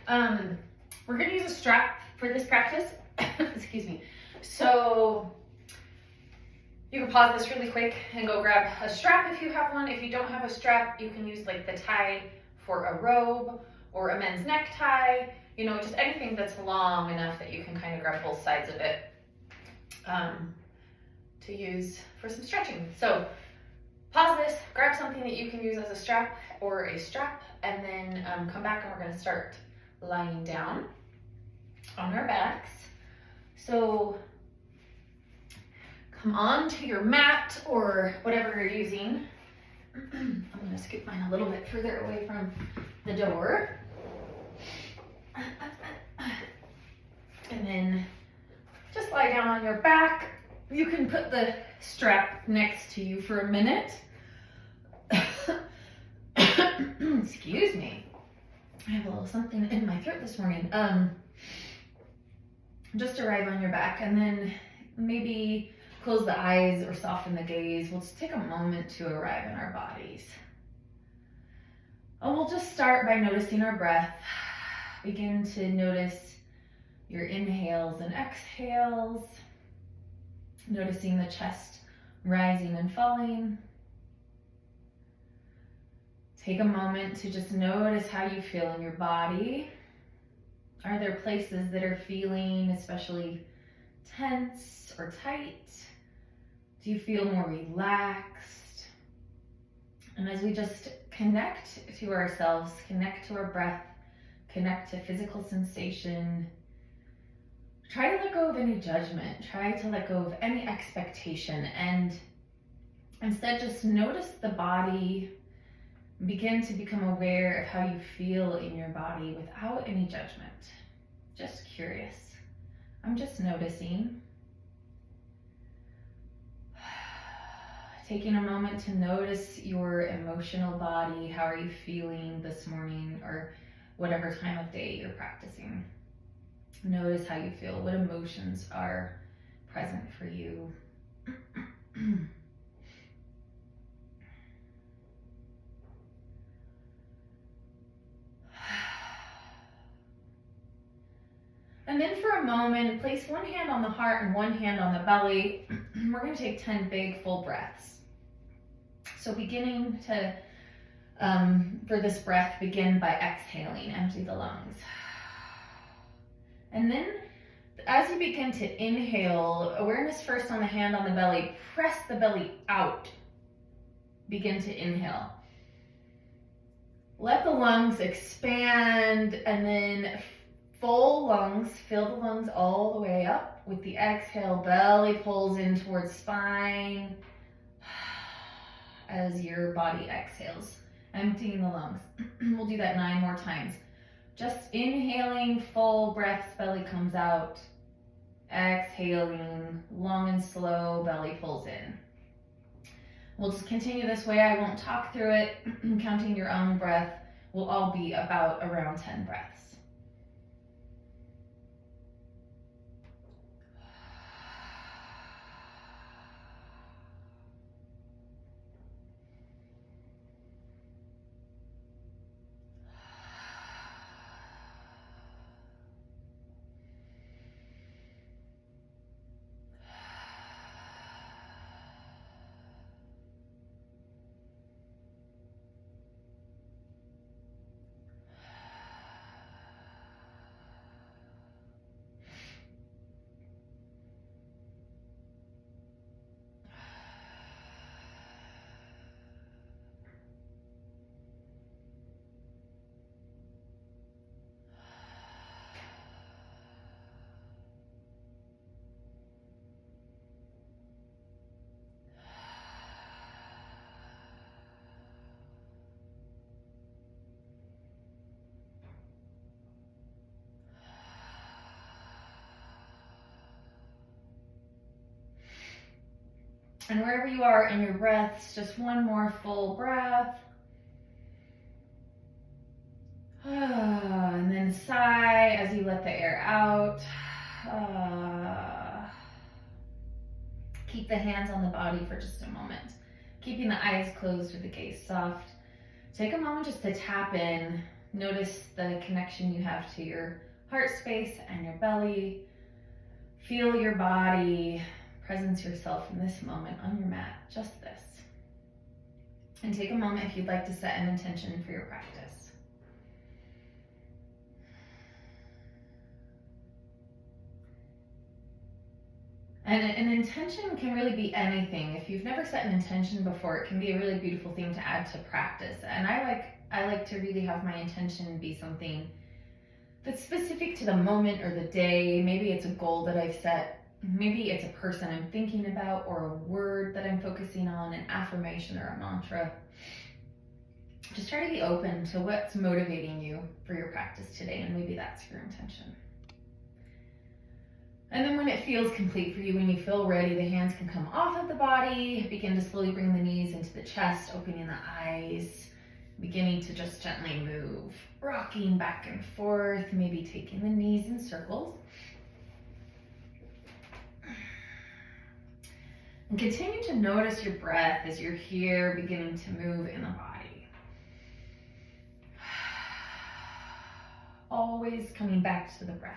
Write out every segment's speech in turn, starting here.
We're gonna use a strap for this practice. Excuse me. So you can pause this really quick and go grab a strap if you have one. If you don't have a strap, you can use like the tie for a robe or a men's necktie, you know, just anything that's long enough that you can kind of grab both sides of it to use for some stretching. So pause this, grab something that you can use as a strap or a strap, and then come back and we're gonna start lying down on our backs. So come on to your mat or whatever you're using. I'm gonna scoot mine a little bit further away from the door. And then just lie down on your back. You can put the strap next to you for a minute. Excuse me. I have a little something in my throat this morning. Just arrive on your back and then maybe close the eyes or soften the gaze. We'll just take a moment to arrive in our bodies. And we'll just start by noticing our breath. Begin to notice your inhales and exhales. Noticing the chest rising and falling. Take a moment to just notice how you feel in your body. Are there places that are feeling especially tense or tight? Do you feel more relaxed? And as we just connect to ourselves, connect to our breath, connect to physical sensation, try to let go of any judgment, try to let go of any expectation, and instead just notice the body. Begin to become aware of how you feel in your body without any judgment. Just curious. I'm just noticing. Taking a moment to notice your emotional body. How are you feeling this morning or whatever time of day you're practicing? Notice how you feel. What emotions are present for you? And then for a moment, place one hand on the heart and one hand on the belly. We're going to take 10 big full breaths. So beginning to, for this breath, begin by exhaling, empty the lungs. And then as you begin to inhale, awareness first on the hand on the belly, press the belly out. Begin to inhale. Let the lungs expand and then full lungs, fill the lungs all the way up. With the exhale, belly pulls in towards spine as your body exhales, emptying the lungs. We'll do that 9 more times. Just inhaling, full breaths, belly comes out. Exhaling, long and slow, belly pulls in. We'll just continue this way. I won't talk through it. Counting your own breath will all be about around 10 breaths. And wherever you are in your breaths, just one more full breath. And then sigh as you let the air out. Keep the hands on the body for just a moment. Keeping the eyes closed with the gaze soft. Take a moment just to tap in, Notice the connection you have to your heart space and your belly. Feel your body, presence yourself in this moment on your mat, just this. And take a moment if you'd like to set an intention for your practice. And an intention can really be anything. If you've never set an intention before, it can be a really beautiful thing to add to practice. And I like to really have my intention be something that's specific to the moment or the day. Maybe it's a goal that I've set. Maybe it's a person I'm thinking about, or a word that I'm focusing on, an affirmation or a mantra. Just try to be open to what's motivating you for your practice today, and maybe that's your intention. And then when it feels complete for you, when you feel ready, the hands can come off of the body. Begin to slowly bring the knees into the chest, opening the eyes, beginning to just gently move, rocking back and forth, maybe taking the knees in circles. And continue to notice your breath as you're here, beginning to move in the body. Always coming back to the breath.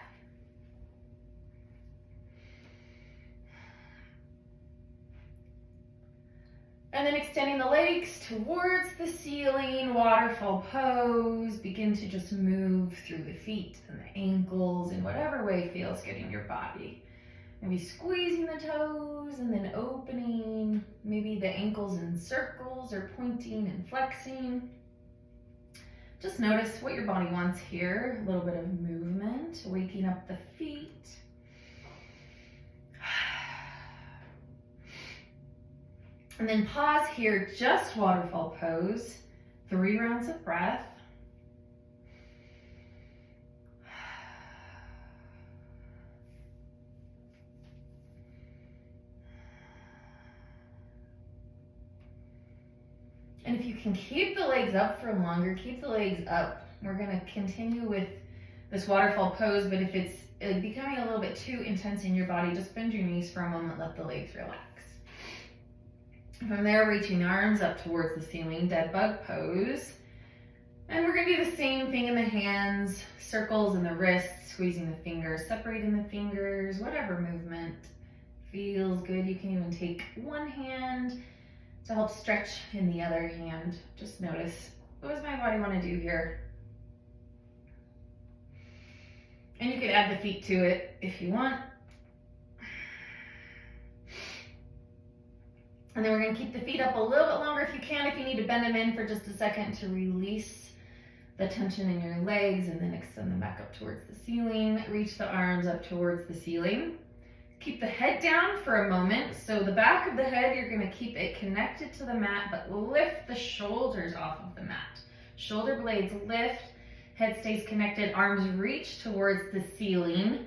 And then extending the legs towards the ceiling, waterfall pose. Begin to just move through the feet and the ankles in whatever way feels good in your body. Maybe squeezing the toes and then opening. Maybe the ankles in circles or pointing and flexing. Just notice what your body wants here. A little bit of movement, waking up the feet. And then pause here, just waterfall pose. 3 rounds of breath. And if you can keep the legs up for longer, keep the legs up. We're gonna continue with this waterfall pose, but if it's becoming a little bit too intense in your body, just bend your knees for a moment, let the legs relax. From there, reaching the arms up towards the ceiling, dead bug pose. And we're gonna do the same thing in the hands, circles in the wrists, squeezing the fingers, separating the fingers, whatever movement feels good. You can even take one hand to help stretch in the other hand. Just notice, what does my body wanna do here? And you could add the feet to it if you want. And then we're gonna keep the feet up a little bit longer if you can. If you need to bend them in for just a second to release the tension in your legs, and then extend them back up towards the ceiling. Reach the arms up towards the ceiling. Keep the head down for a moment. So the back of the head, you're gonna keep it connected to the mat, but lift the shoulders off of the mat. Shoulder blades lift, head stays connected, arms reach towards the ceiling.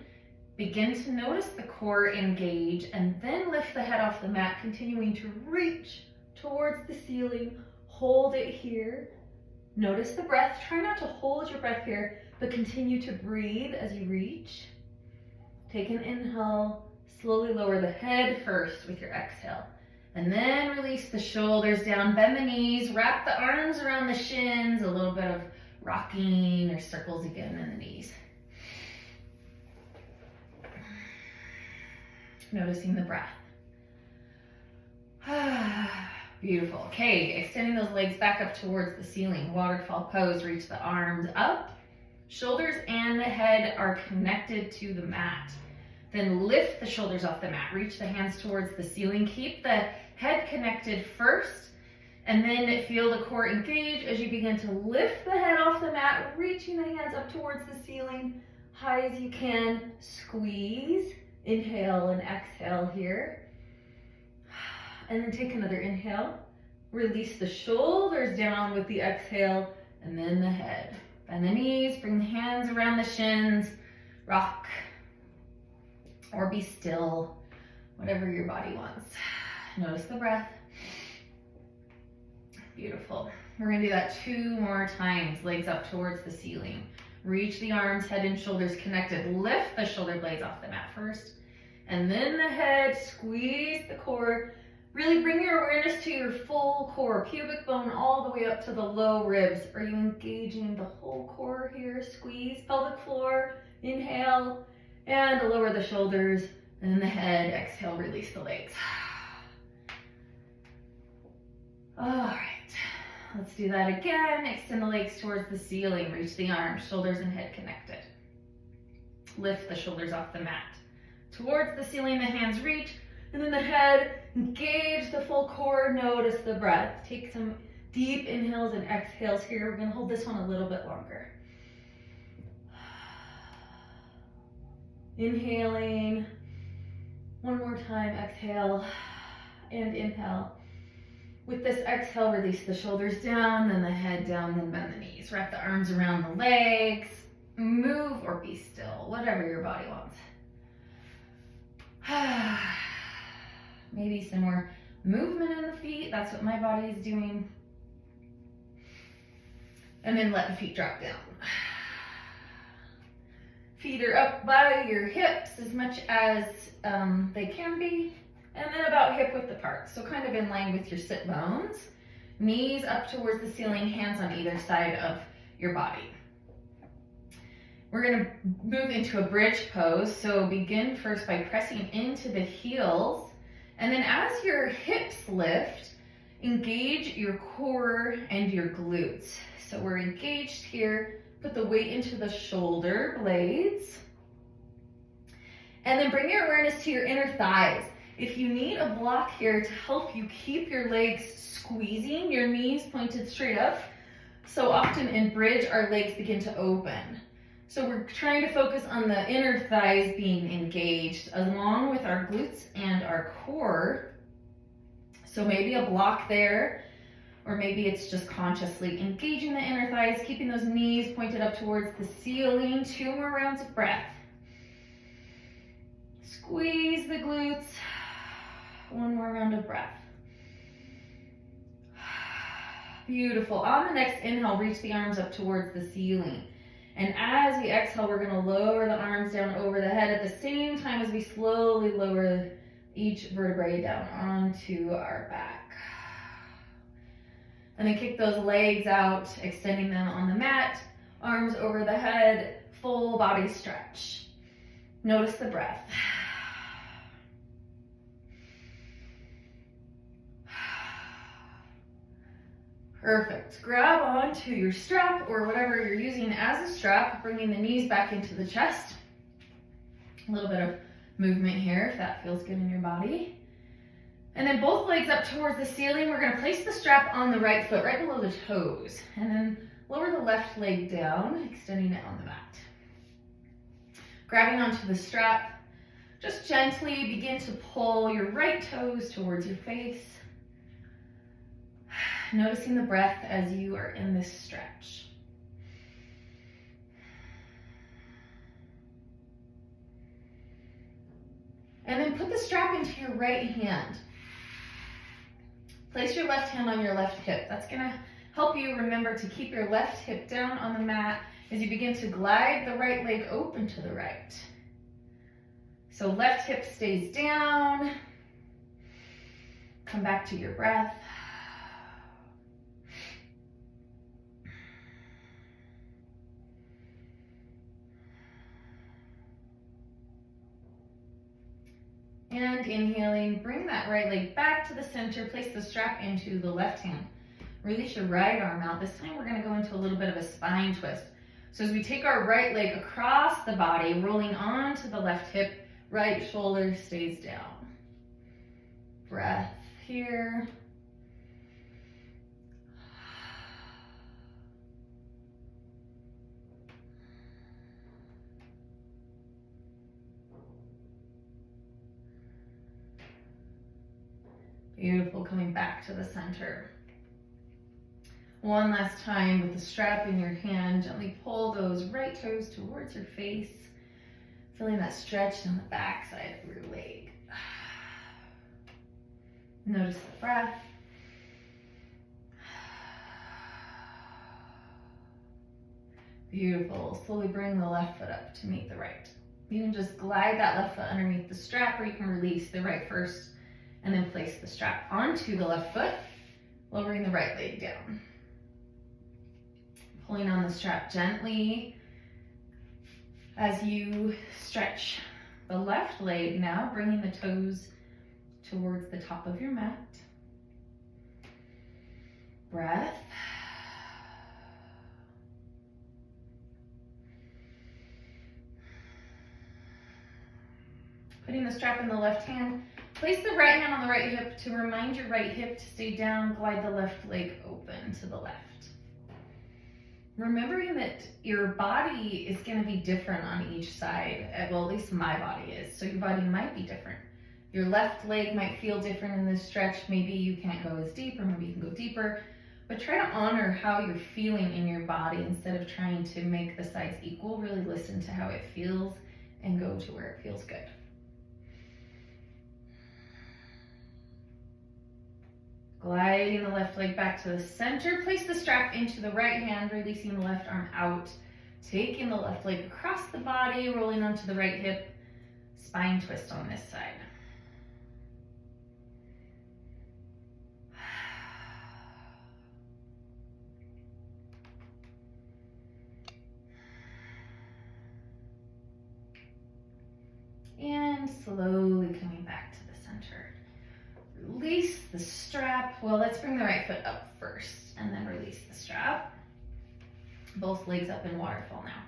Begin to notice the core engage, and then lift the head off the mat, continuing to reach towards the ceiling. Hold it here. Notice the breath. Try not to hold your breath here, but continue to breathe as you reach. Take an inhale. Slowly lower the head first with your exhale. And then release the shoulders down, bend the knees, wrap the arms around the shins, a little bit of rocking or circles again in the knees. Noticing the breath. Beautiful. Okay, extending those legs back up towards the ceiling. Waterfall pose, reach the arms up. Shoulders and the head are connected to the mat. Then lift the shoulders off the mat. Reach the hands towards the ceiling. Keep the head connected first, and then feel the core engage as you begin to lift the head off the mat, reaching the hands up towards the ceiling, high as you can. Squeeze. Inhale and exhale here. And then take another inhale. Release the shoulders down with the exhale, and then the head. Bend the knees, bring the hands around the shins, rock, or be still, whatever your body wants. Notice the breath. Beautiful. We're gonna do that 2 more times. Legs up towards the ceiling. Reach the arms, head and shoulders connected. Lift the shoulder blades off the mat first. And then the head, squeeze the core. Really bring your awareness to your full core, pubic bone all the way up to the low ribs. Are you engaging the whole core here? Squeeze pelvic floor, inhale, and lower the shoulders and the head. Exhale, release the legs. All right, let's do that again. Extend the legs towards the ceiling, reach the arms, shoulders and head connected. Lift the shoulders off the mat. Towards the ceiling, the hands reach, and then the head, engage the full core, notice the breath. Take some deep inhales and exhales here. We're gonna hold this one a little bit longer. Inhaling, one more time, exhale, and inhale. With this exhale, release the shoulders down, then the head down, then bend the knees. Wrap the arms around the legs. Move or be still, whatever your body wants. Maybe some more movement in the feet. That's what my body is doing. And then let the feet drop down. Feet are up by your hips as much as they can be. And then about hip width apart. So kind of in line with your sit bones. Knees up towards the ceiling, hands on either side of your body. We're gonna move into a bridge pose. So begin first by pressing into the heels. And then as your hips lift, engage your core and your glutes. So we're engaged here. Put the weight into the shoulder blades. And then bring your awareness to your inner thighs. If you need a block here to help you keep your legs squeezing, your knees pointed straight up. So often in bridge, our legs begin to open. So we're trying to focus on the inner thighs being engaged along with our glutes and our core. So maybe a block there, or maybe it's just consciously engaging the inner thighs, keeping those knees pointed up towards the ceiling. 2 more rounds of breath. Squeeze the glutes. 1 more round of breath. Beautiful. On the next inhale, reach the arms up towards the ceiling. And as we exhale, we're going to lower the arms down over the head at the same time as we slowly lower each vertebrae down onto our back. And then kick those legs out, extending them on the mat, arms over the head, full body stretch. Notice the breath. Perfect. Grab onto your strap or whatever you're using as a strap, bringing the knees back into the chest. A little bit of movement here if that feels good in your body. And then both legs up towards the ceiling. We're going to place the strap on the right foot, right below the toes. And then lower the left leg down, extending it on the mat. Grabbing onto the strap, just gently begin to pull your right toes towards your face. Noticing the breath as you are in this stretch. And then put the strap into your right hand. Place your left hand on your left hip. That's gonna help you remember to keep your left hip down on the mat as you begin to glide the right leg open to the right. So left hip stays down. Come back to your breath. And inhaling, bring that right leg back to the center, place the strap into the left hand. Release your right arm out. This time we're gonna go into a little bit of a spine twist. So as we take our right leg across the body, rolling onto the left hip, right shoulder stays down. Breath here. Beautiful, coming back to the center. One last time with the strap in your hand, gently pull those right toes towards your face, feeling that stretch down the back side of your leg. Notice the breath. Beautiful. Slowly bring the left foot up to meet the right. You can just glide that left foot underneath the strap, or you can release the right first And then place the strap onto the left foot, lowering the right leg down. Pulling on the strap gently as you stretch the left leg now, bringing the toes towards the top of your mat. Breath. Putting the strap in the left hand, place the right hand on the right hip to remind your right hip to stay down, glide the left leg open to the left. Remembering that your body is going to be different on each side, well, at least my body is, so your body might be different. Your left leg might feel different in this stretch, maybe you can't go as deep, or maybe you can go deeper, but try to honor how you're feeling in your body instead of trying to make the sides equal. Really listen to how it feels and go to where it feels good. Gliding the left leg back to the center. Place the strap into the right hand, releasing the left arm out. Taking the left leg across the body, rolling onto the right hip. Spine twist on this side. And slowly coming back to the center. Release the strap. Well, let's bring the right foot up first and then release the strap. Both legs up in waterfall now.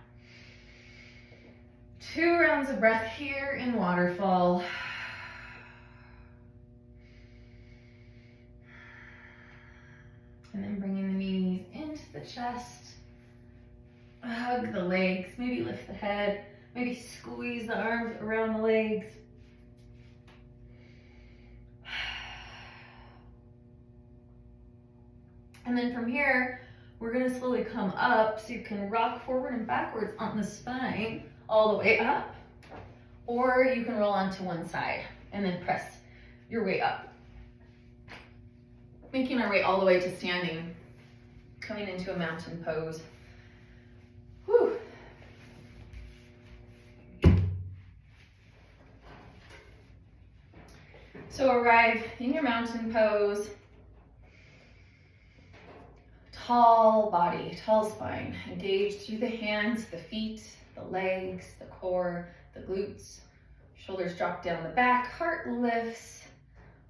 2 rounds of breath here in waterfall. And then bringing the knees into the chest. Hug the legs, maybe lift the head, maybe squeeze the arms around the legs. And then from here, we're going to slowly come up so you can rock forward and backwards on the spine all the way up. Or you can roll onto one side and then press your way up. Making our way all the way to standing, coming into a mountain pose. Whew. So arrive in your mountain pose. Tall body, tall spine. Engage through the hands, the feet, the legs, the core, the glutes. Shoulders drop down the back, heart lifts.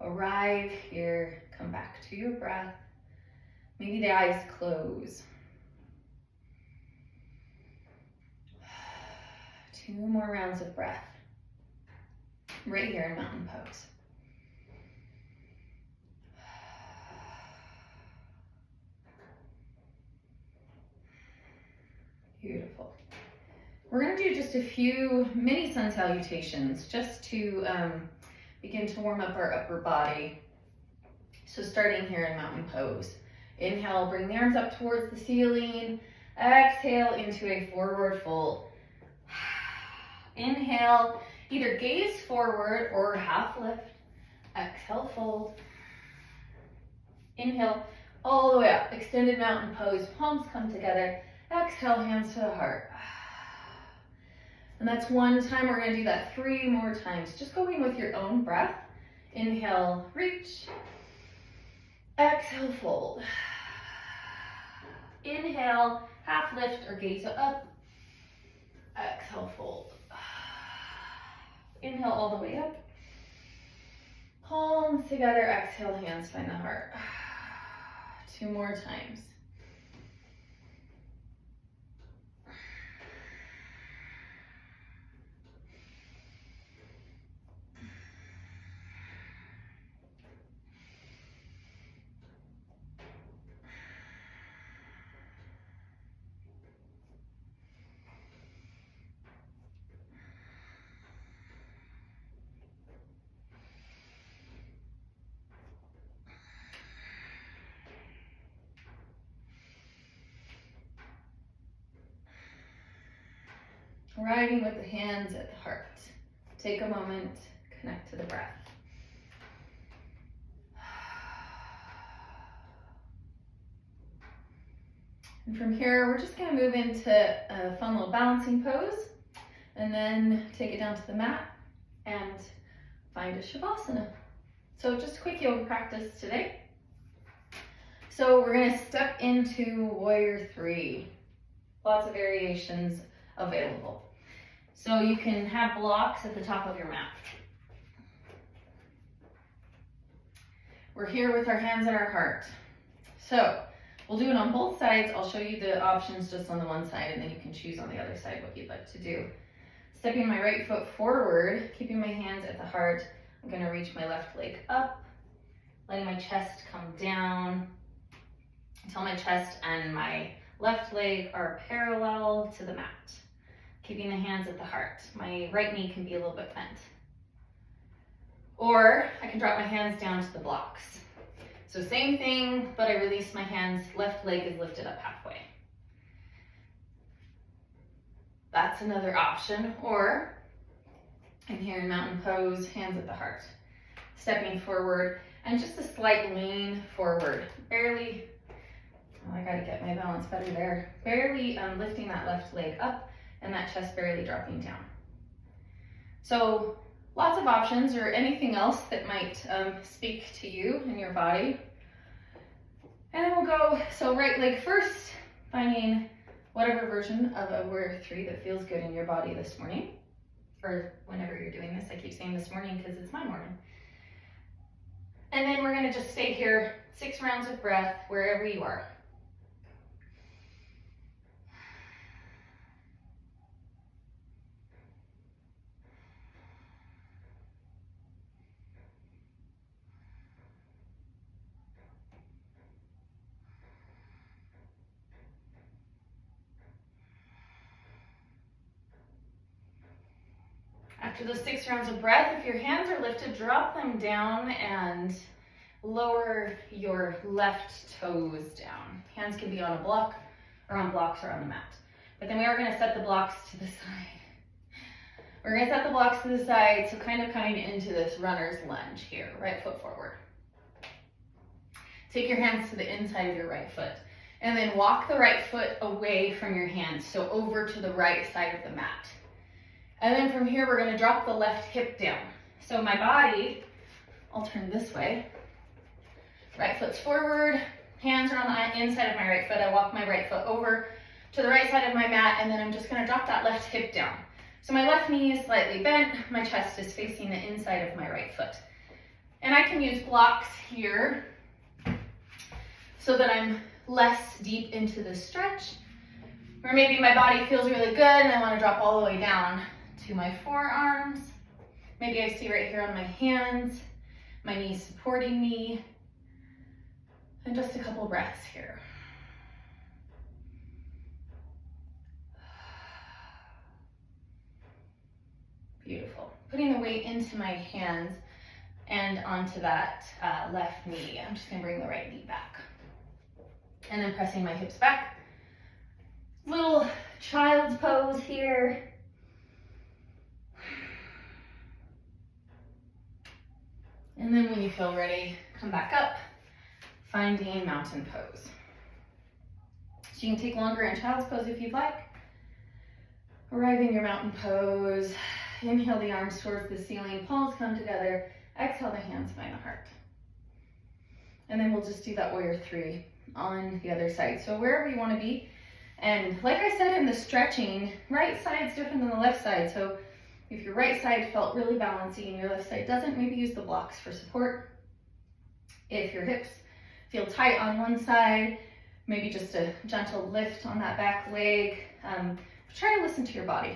Arrive here, come back to your breath. Maybe the eyes close. 2 more rounds of breath. Right here in mountain pose. Beautiful. We're going to do just a few mini sun salutations just to begin to warm up our upper body. So starting here in mountain pose. Inhale, bring the arms up towards the ceiling. Exhale into a forward fold. Inhale, either gaze forward or half lift. Exhale, fold. Inhale, all the way up. Extended mountain pose, palms come together. Exhale, hands to the heart. And that's 1 time. We're going to do that 3 more times. Just going with your own breath. Inhale, reach. Exhale, fold. Inhale, half lift or gaze up. Exhale, fold. Inhale all the way up. Palms together. Exhale, hands find the heart. 2 more times. Riding with the hands at the heart. Take a moment, connect to the breath. And from here, we're just going to move into a fun little balancing pose and then take it down to the mat and find a Shavasana. So just a quick yoga practice today. So we're gonna step into Warrior Three. Lots of variations available. So you can have blocks at the top of your mat. We're here with our hands at our heart. So we'll do it on both sides. I'll show you the options just on the one side, and then you can choose on the other side what you'd like to do. Stepping my right foot forward, keeping my hands at the heart. I'm gonna reach my left leg up, letting my chest come down until my chest and my left leg are parallel to the mat. Keeping the hands at the heart. My right knee can be a little bit bent. Or I can drop my hands down to the blocks. So same thing, but I release my hands, left leg is lifted up halfway. That's another option. Or I'm here in mountain pose, hands at the heart. Stepping forward and just a slight lean forward. Barely, oh, I gotta get my balance better there. Barely lifting that left leg up and that chest barely dropping down. So lots of options, or anything else that might speak to you and your body. And then we'll go, so right leg first, finding whatever version of a Warrior Three that feels good in your body this morning, or whenever you're doing this. I keep saying this morning because it's my morning. And then we're gonna just stay here, 6 rounds of breath, wherever you are. After those 6 rounds of breath, if your hands are lifted, drop them down and lower your left toes down. Hands can be on a block, or on blocks, or on the mat. But then we are gonna set the blocks to the side. We're gonna set the blocks to the side, so kind of coming into this runner's lunge here, right foot forward. Take your hands to the inside of your right foot, and then walk the right foot away from your hands, so over to the right side of the mat. And then from here, we're gonna drop the left hip down. So my body, I'll turn this way. Right foot's forward, hands are on the inside of my right foot. I walk my right foot over to the right side of my mat, and then I'm just gonna drop that left hip down. So my left knee is slightly bent, my chest is facing the inside of my right foot. And I can use blocks here so that I'm less deep into the stretch, or maybe my body feels really good and I wanna drop all the way down to my forearms. Maybe I see right here on my hands, my knees supporting me. And just a couple breaths here. Beautiful. Putting the weight into my hands and onto that left knee. I'm just gonna bring the right knee back. And then pressing my hips back. Little child's pose here. And then when you feel ready, come back up, finding mountain pose. So you can take longer in child's pose if you'd like. Arriving your mountain pose, inhale the arms towards the ceiling, palms come together, exhale the hands find the heart. And then we'll just do that Warrior Three on the other side. So wherever you wanna be, and like I said in the stretching, right side's different than the left side. So if your right side felt really balancing and your left side doesn't, maybe use the blocks for support. If your hips feel tight on one side, maybe just a gentle lift on that back leg. Try to listen to your body.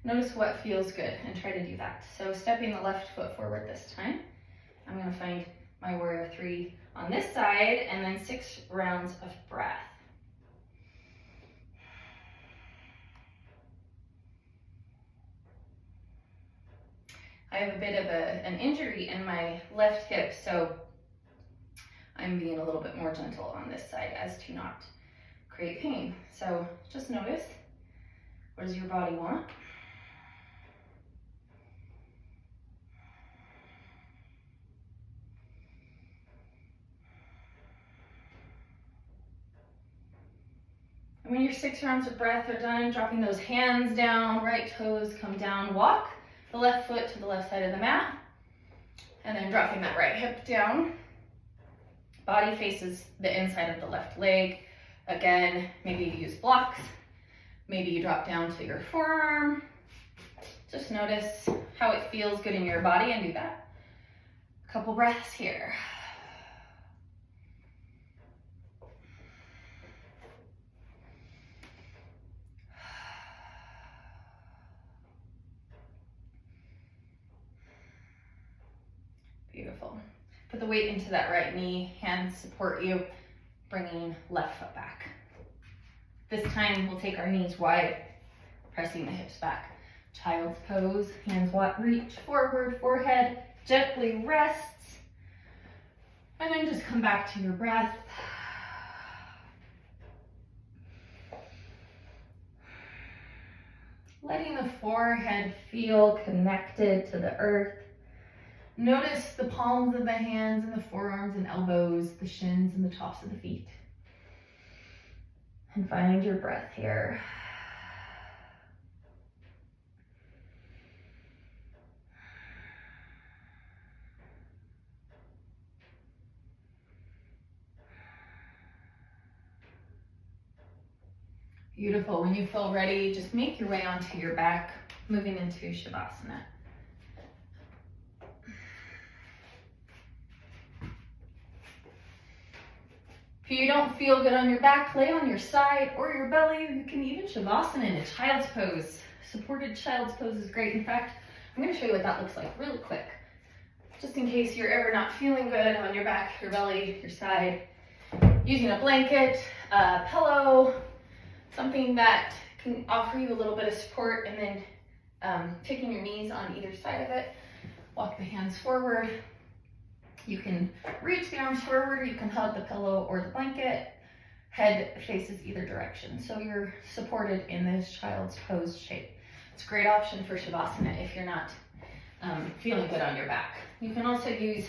Notice what feels good and try to do that. So stepping the left foot forward this time. I'm gonna find my Warrior Three on this side, and then 6 rounds of breath. I have a bit of an injury in my left hip, so I'm being a little bit more gentle on this side as to not create pain. So just notice, what does your body want? And when your 6 rounds of breath are done, dropping those hands down, right toes come down, walk the left foot to the left side of the mat. And then dropping that right hip down. Body faces the inside of the left leg. Again, maybe you use blocks. Maybe you drop down to your forearm. Just notice how it feels good in your body and do that. A couple breaths here. Beautiful. Put the weight into that right knee, hands support you, bringing left foot back. This time we'll take our knees wide, pressing the hips back. Child's pose, hands reach forward, forehead gently rests. And then just come back to your breath. Letting the forehead feel connected to the earth. Notice the palms of the hands and the forearms and elbows, the shins and the tops of the feet. And find your breath here. Beautiful. When you feel ready, just make your way onto your back, moving into Shavasana. If you don't feel good on your back, lay on your side or your belly. You can even Shavasana in a child's pose. Supported child's pose is great. In fact, I'm going to show you what that looks like really quick. Just in case you're ever not feeling good on your back, your belly, your side. Using a blanket, a pillow, something that can offer you a little bit of support, and then taking your knees on either side of it. Walk the hands forward. You can reach the arms forward, or you can hug the pillow or the blanket. Head faces either direction, so you're supported in this child's pose shape. It's a great option for Shavasana if you're not feeling good on your back. You can also use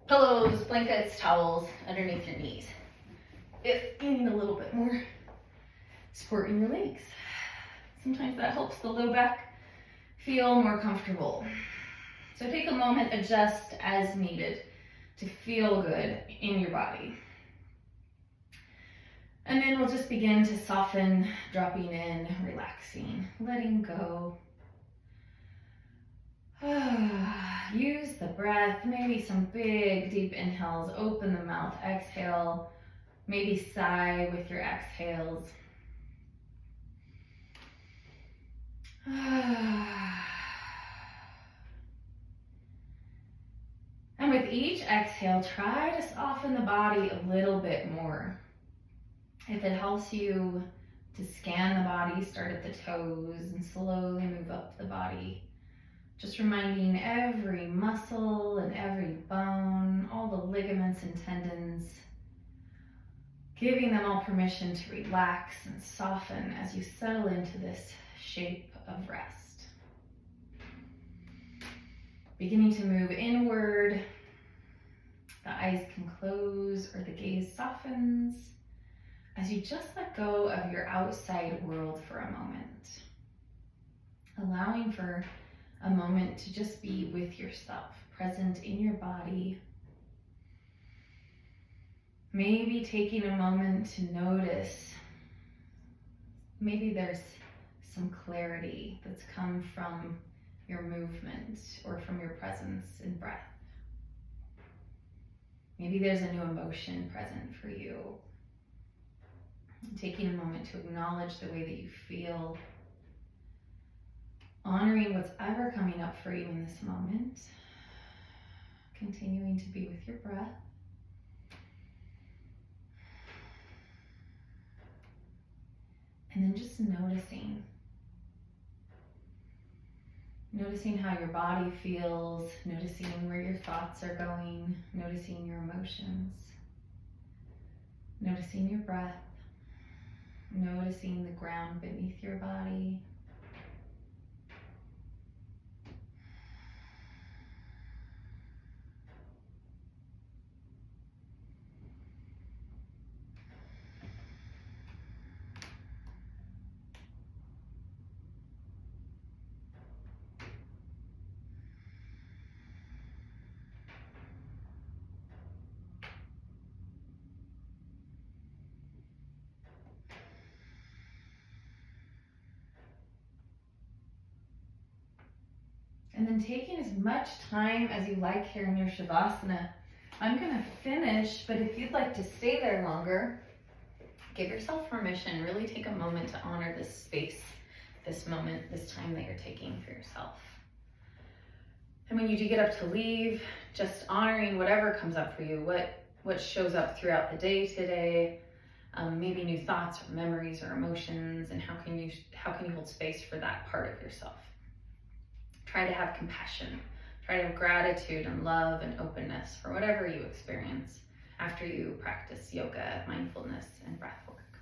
pillows, blankets, towels underneath your knees if you need a little bit more support in your legs. Sometimes that helps the low back feel more comfortable. So take a moment, adjust as needed to feel good in your body. And then we'll just begin to soften, dropping in, relaxing, letting go. Use the breath, maybe some big deep inhales, open the mouth, exhale, maybe sigh with your exhales. And with each exhale, try to soften the body a little bit more. If it helps you to scan the body, start at the toes and slowly move up the body. Just reminding every muscle and every bone, all the ligaments and tendons, giving them all permission to relax and soften as you settle into this shape of rest. Beginning to move inward, the eyes can close or the gaze softens as you just let go of your outside world for a moment. Allowing for a moment to just be with yourself, present in your body. Maybe taking a moment to notice, maybe there's some clarity that's come from your movement or from your presence and breath. Maybe there's a new emotion present for you. Taking a moment to acknowledge the way that you feel, honoring what's ever coming up for you in this moment, continuing to be with your breath. And then just noticing how your body feels, noticing where your thoughts are going, noticing your emotions, noticing your breath, noticing the ground beneath your body. And then taking as much time as you like here in your Shavasana. I'm gonna finish, but if you'd like to stay there longer, give yourself permission. Really take a moment to honor this space, this moment, this time that you're taking for yourself. And when you do get up to leave, just honoring whatever comes up for you, what shows up throughout the day today, maybe new thoughts or memories or emotions, and how can you hold space for that part of yourself. Try to have compassion. Try to have gratitude and love and openness for whatever you experience after you practice yoga, mindfulness, and breath work.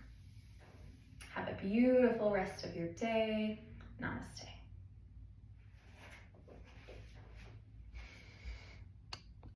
Have a beautiful rest of your day. Namaste.